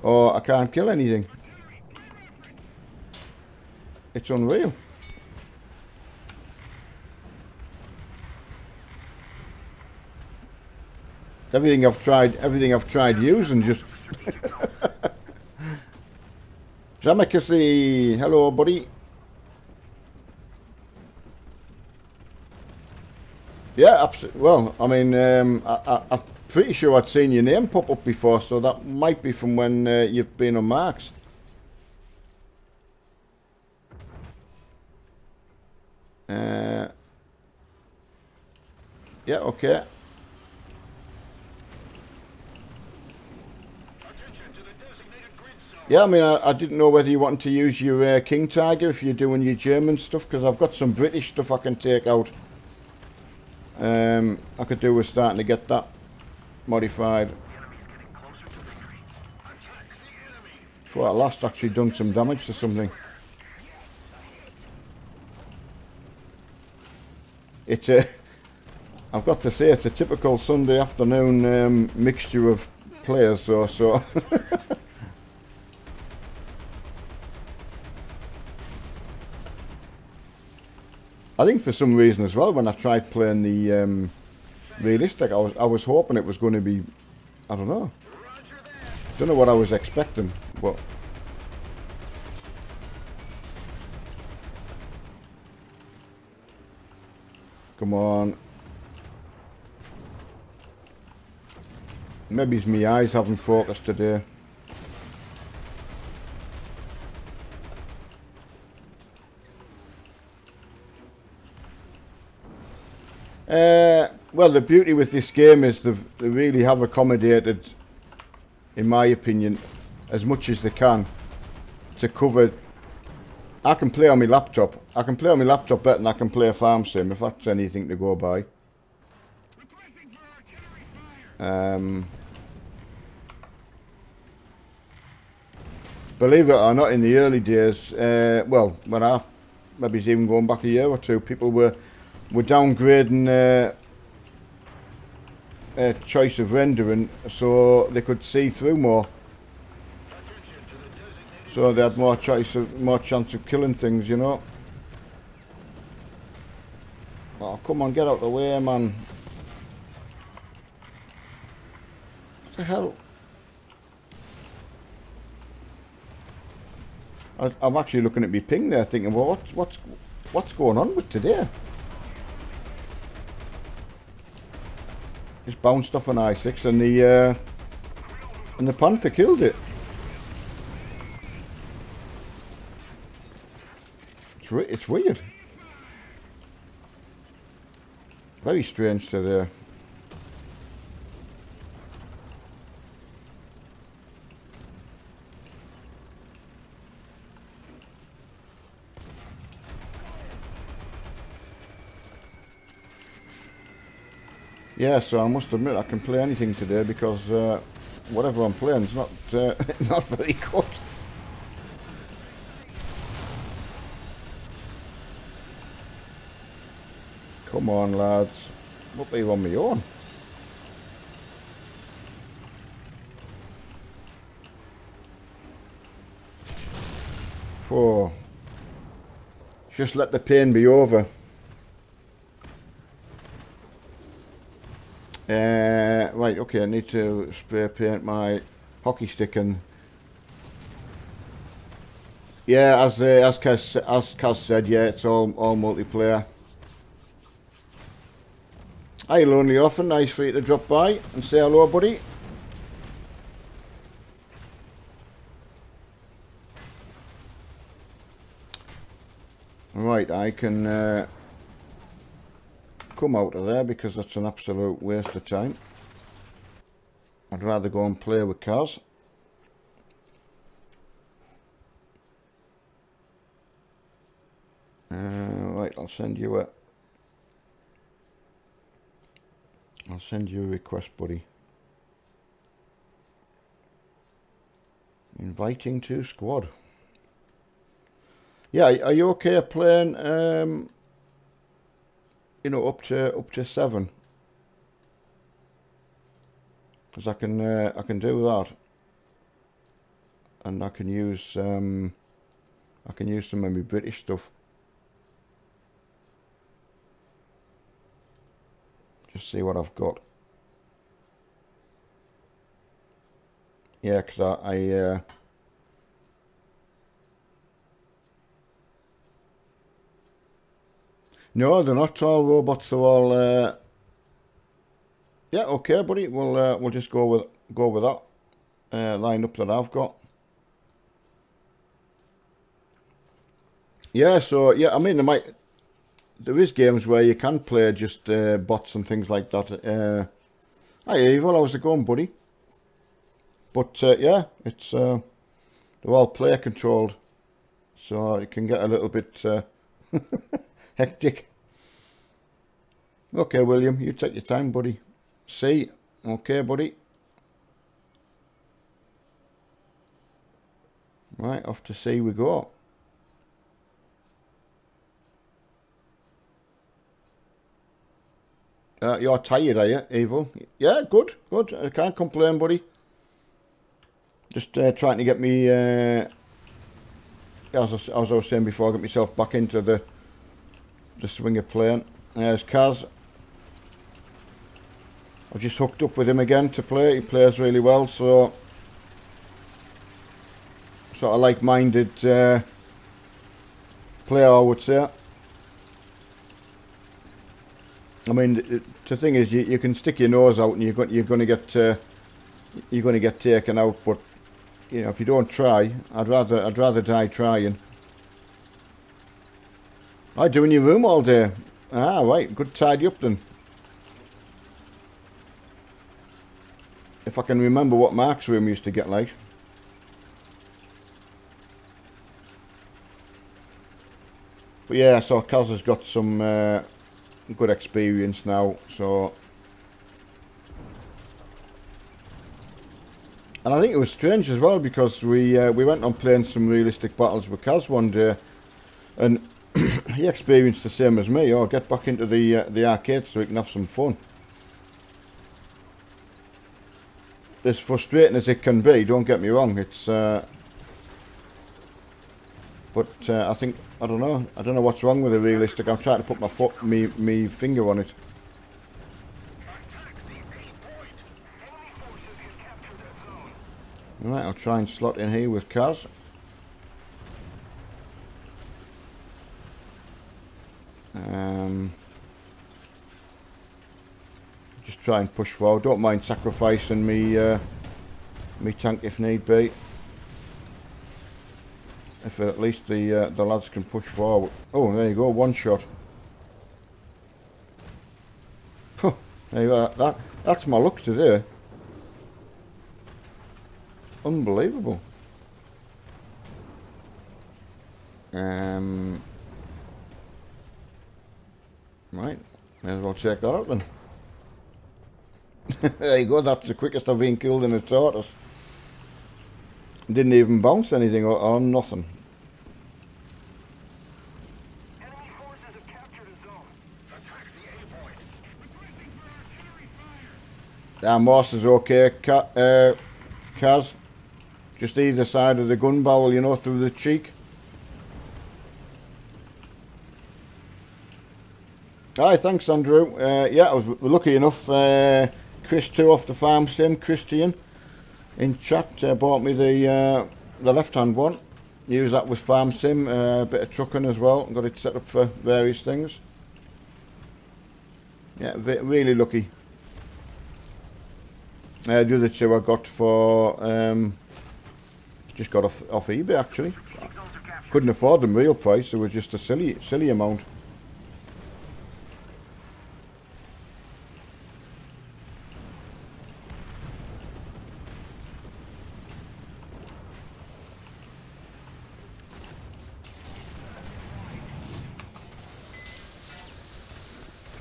or I can't kill anything. It's unreal. Everything I've tried using just. Zamakasi, hello, buddy. Yeah, absolutely. Well, I mean, I'm pretty sure I'd seen your name pop up before, so that might be from when you've been on Marks. Yeah, okay. Yeah, I mean, I didn't know whether you wanted to use your King Tiger if you're doing your German stuff, because I've got some British stuff I can take out. I could do with starting to get that modified. Well, at last actually done some damage to something. It's a, I've got to say, it's a typical Sunday afternoon mixture of players, so. I think for some reason as well, when I tried playing the realistic, I was hoping it was going to be, I don't know what I was expecting, but come on, maybe it's my eyes haven't focused today. Well, the beauty with this game is they really have accommodated, in my opinion, as much as they can to cover. I can play on my laptop. I can play on my laptop better than I can play a farm sim, if that's anything to go by. Believe it or not, in the early days, well, when maybe it's even going back a year or two, people were downgrading choice of rendering so they could see through more. so they had more chance of killing things, you know. Oh, come on, get out of the way, man. What the hell? I'm actually looking at my ping there, thinking, well, what's going on with today? Just bounced off an I6 and the Panther killed it. It's weird. Very strange today. Yeah, so I must admit I can play anything today because whatever I'm playing is not not very good. Come on, lads. What be on my own? Oh. Just let the pain be over. Right, okay, I need to spray paint my hockey stick and... Yeah, as Kaz said, yeah, it's all multiplayer. Hi, Lonely Orphan, nice for you to drop by and say hello, buddy. Right, I can come out of there because that's an absolute waste of time. I'd rather go and play with Kaz. Right, I'll send you a request, buddy. Inviting to squad. Yeah, are you okay playing? You know, up to 7. Because I can do that, and I can use some of my British stuff. Just see what I've got. Yeah, because I no, they're not all robots. They're all yeah, okay, buddy. We'll just go with that lineup that I've got. Yeah, so yeah, I mean there is games where you can play just bots and things like that. Hi, Evil, how's it going, buddy? But yeah, it's they're all player controlled, so it can get a little bit hectic. Okay, William, you take your time, buddy. See, okay, buddy. Right, off to sea we go. You're tired, are you, Evil? Yeah, good. I can't complain, buddy. Just trying to get me, as I was saying before, get myself back into the swing of playing. There's Kaz. I've just hooked up with him again to play. He plays really well, so sort of like-minded player, I would say. I mean, the thing is, you can stick your nose out and you're going to get taken out. But you know, if you don't try, I'd rather die trying. I do in your room all day. Ah, right, good tidy up then. If I can remember what Mark's room used to get like. But yeah, so Kaz has got some good experience now, so. And I think it was strange as well because we went on playing some realistic battles with Kaz one day, and he experienced the same as me. Oh, get back into the arcade so we can have some fun. As frustrating as it can be, don't get me wrong, it's But I think, I don't know what's wrong with the realistic. I'm trying to put me finger on it. Right, I'll try and slot in here with Kaz. Just try and push forward. Don't mind sacrificing me tank if need be. If at least the lads can push forward. Oh, there you go, one shot. Huh, there you go. That's my luck today. Unbelievable. Right, may as well check that out then. There you go, that's the quickest I've been killed in a tortoise. Didn't even bounce anything or nothing. Enemy forces have captured a zone. Attack the A point. Our horse is okay, Kaz. Just either side of the gun barrel, you know, through the cheek. Hi, thanks Andrew. Yeah, I was lucky enough. Chris 2 off the farm sim, Christian, in chat bought me the left-hand one. Use that with farm sim, a bit of trucking as well. Got it set up for various things. Yeah, really lucky. The other two I got for just got off eBay actually. Couldn't afford them real price. They were just a silly amount.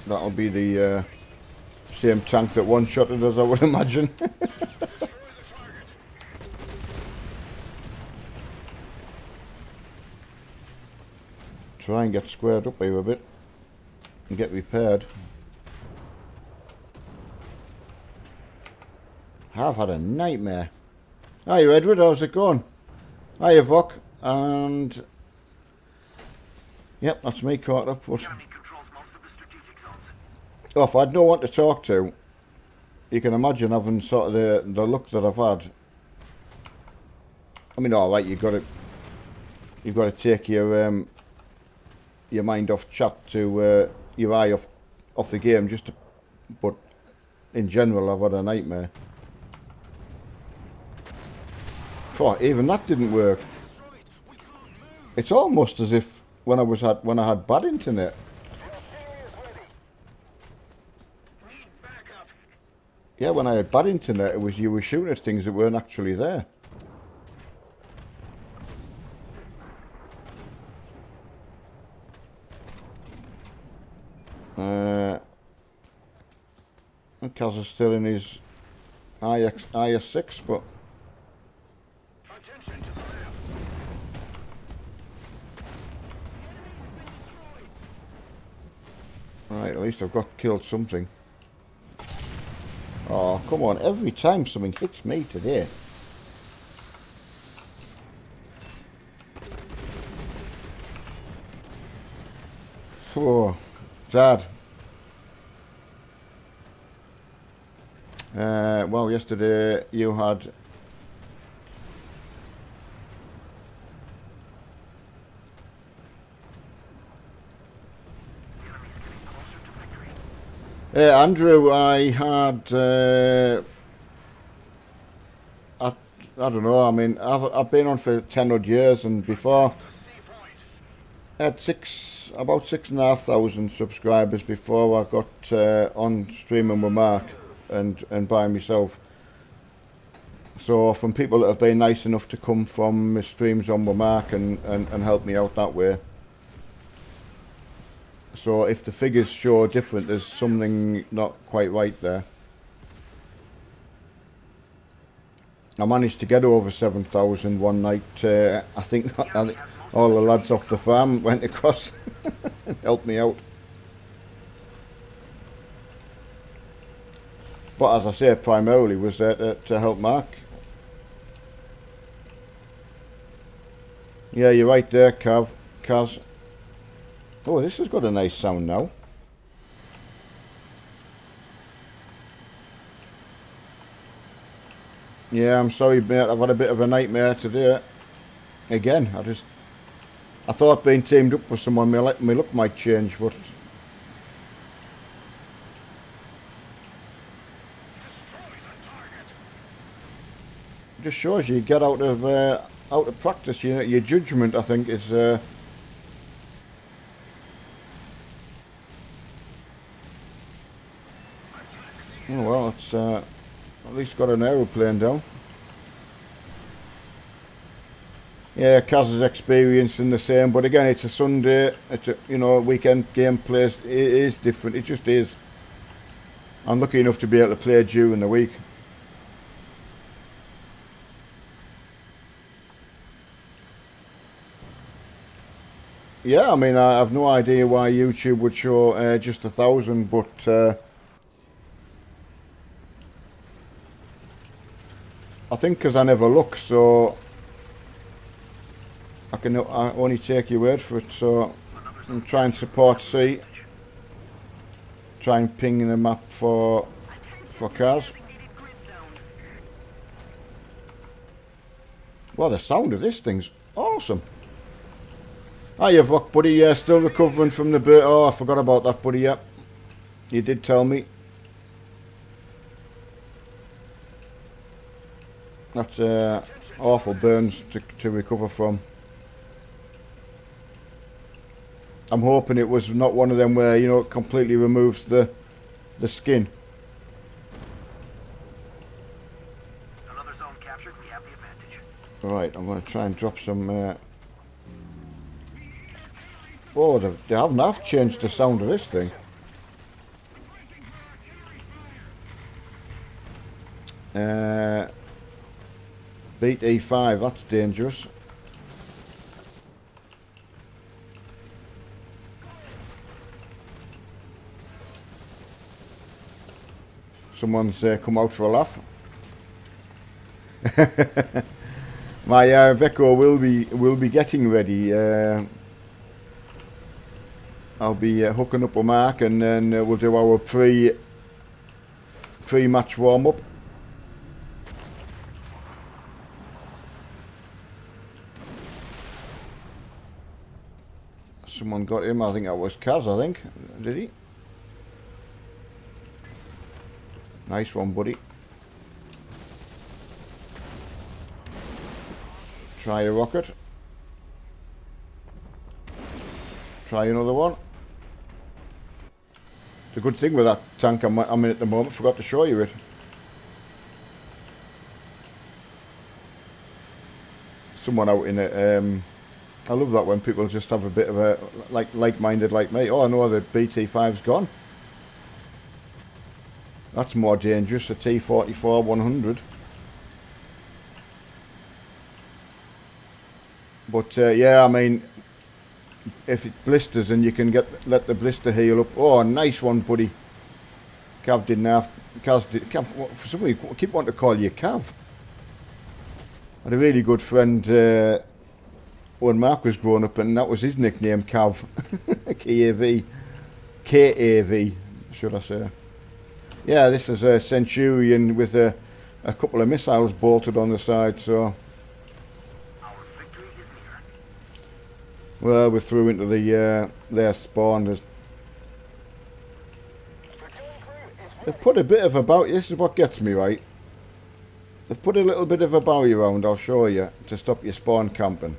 That'll be the same tank that one-shotted us, I would imagine. Try and get squared up here a bit and get repaired. I've had a nightmare. Hi Edward, how's it going? Hiya Vok, and yep, that's me caught up. But oh, if I'd no one to talk to, you can imagine having sort of the luck that I've had. I mean, all right, you've got to take your mind off chat to your eye off the game, just to, but in general, I've had a nightmare. Oh, even that didn't work. It's almost as if when I had bad internet. Yeah, when I had bad internet, it was you were shooting at things that weren't actually there. Kaz is still in his IS6, but right, at least I've got killed something. Oh, come on, every time something hits me today. Oh, Dad. Well, yesterday you had Andrew, I had I don't know, I mean I've been on for 10 odd years, and before I had about 6,500 subscribers before I got on streaming with Mark and by myself. So from people that have been nice enough to come from my streams on with Mark and help me out that way. So if the figures show different, there's something not quite right there. I managed to get over 7,000 one night. I think all the lads off the farm went across and helped me out. But as I say, primarily was there to help Mark. Yeah, you're right there, Kaz. Oh, this has got a nice sound now. Yeah, I'm sorry, mate. I've had a bit of a nightmare today. Again, I thought being teamed up with someone, my luck might change, but it just shows you get out of practice. Your judgment, I think, is. Oh well, it's at least got an aeroplane down. Yeah, Kaz is experiencing the same, but again, it's a Sunday. It's a weekend gameplay. It is different. It just is. I'm lucky enough to be able to play during the week. Yeah, I mean, I have no idea why YouTube would show just 1,000, but I think because I never look, so I only take your word for it. So I'm trying to support C. Try and ping the map for cars. Well, the sound of this thing's awesome. Hiya, Vok, buddy. Yeah, still recovering from the burn. Oh, I forgot about that, buddy. Yeah, you did tell me. That's awful burns to recover from. I'm hoping it was not one of them where, it completely removes the skin. Another zone captured. We have the advantage. Right, I'm going to try and drop some... Oh, they haven't half changed the sound of this thing. Beat E5, that's dangerous. Someone's come out for a laugh. My Veko will be getting ready. I'll be hooking up a mark, and then we'll do our pre-match warm-up. Someone got him. I think that was Kaz. I think, did he? Nice one, buddy. Try a rocket. Try another one. The good thing with that tank I'm in at the moment, forgot to show you it. Someone out in it. I love that when people just have a bit of a like-minded like me. Oh, I know the BT5's gone. That's more dangerous. A T44 100. But yeah, I mean, if it blisters and you can let the blister heal up. Oh, nice one, buddy. Cav didn't have. Cav, for some reason, I keep wanting to call you Cav. I had a really good friend when Mark was growing up, and that was his nickname, Cav. K-A-V, should I say. Yeah, this is a Centurion with a couple of missiles bolted on the side, so... Well, we're through into their spawn. They've put a bit of a bounty. This is what gets me, right? They've put a little bit of a bounty around, I'll show you, to stop your spawn camping.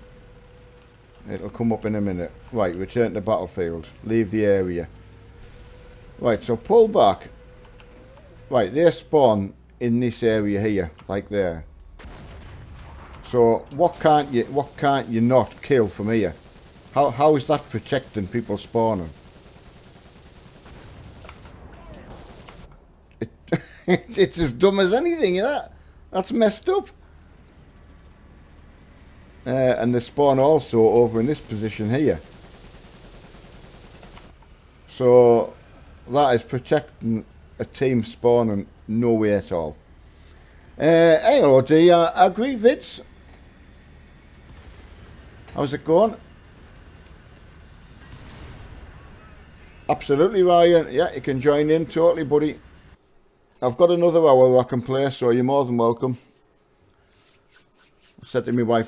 It'll come up in a minute. Right, return to the battlefield. Leave the area. Right, so pull back. Right, they spawn in this area here, like there. So what can't you not kill from here? How is that protecting people spawning? It's as dumb as anything, you know? That's messed up. And they spawn also over in this position here. So that is protecting a team spawning no way at all. Hey, hello, I agree, Vids. How's it going? Absolutely, Ryan. Yeah, you can join in totally, buddy. I've got another hour I can play, so you're more than welcome. I said to my wife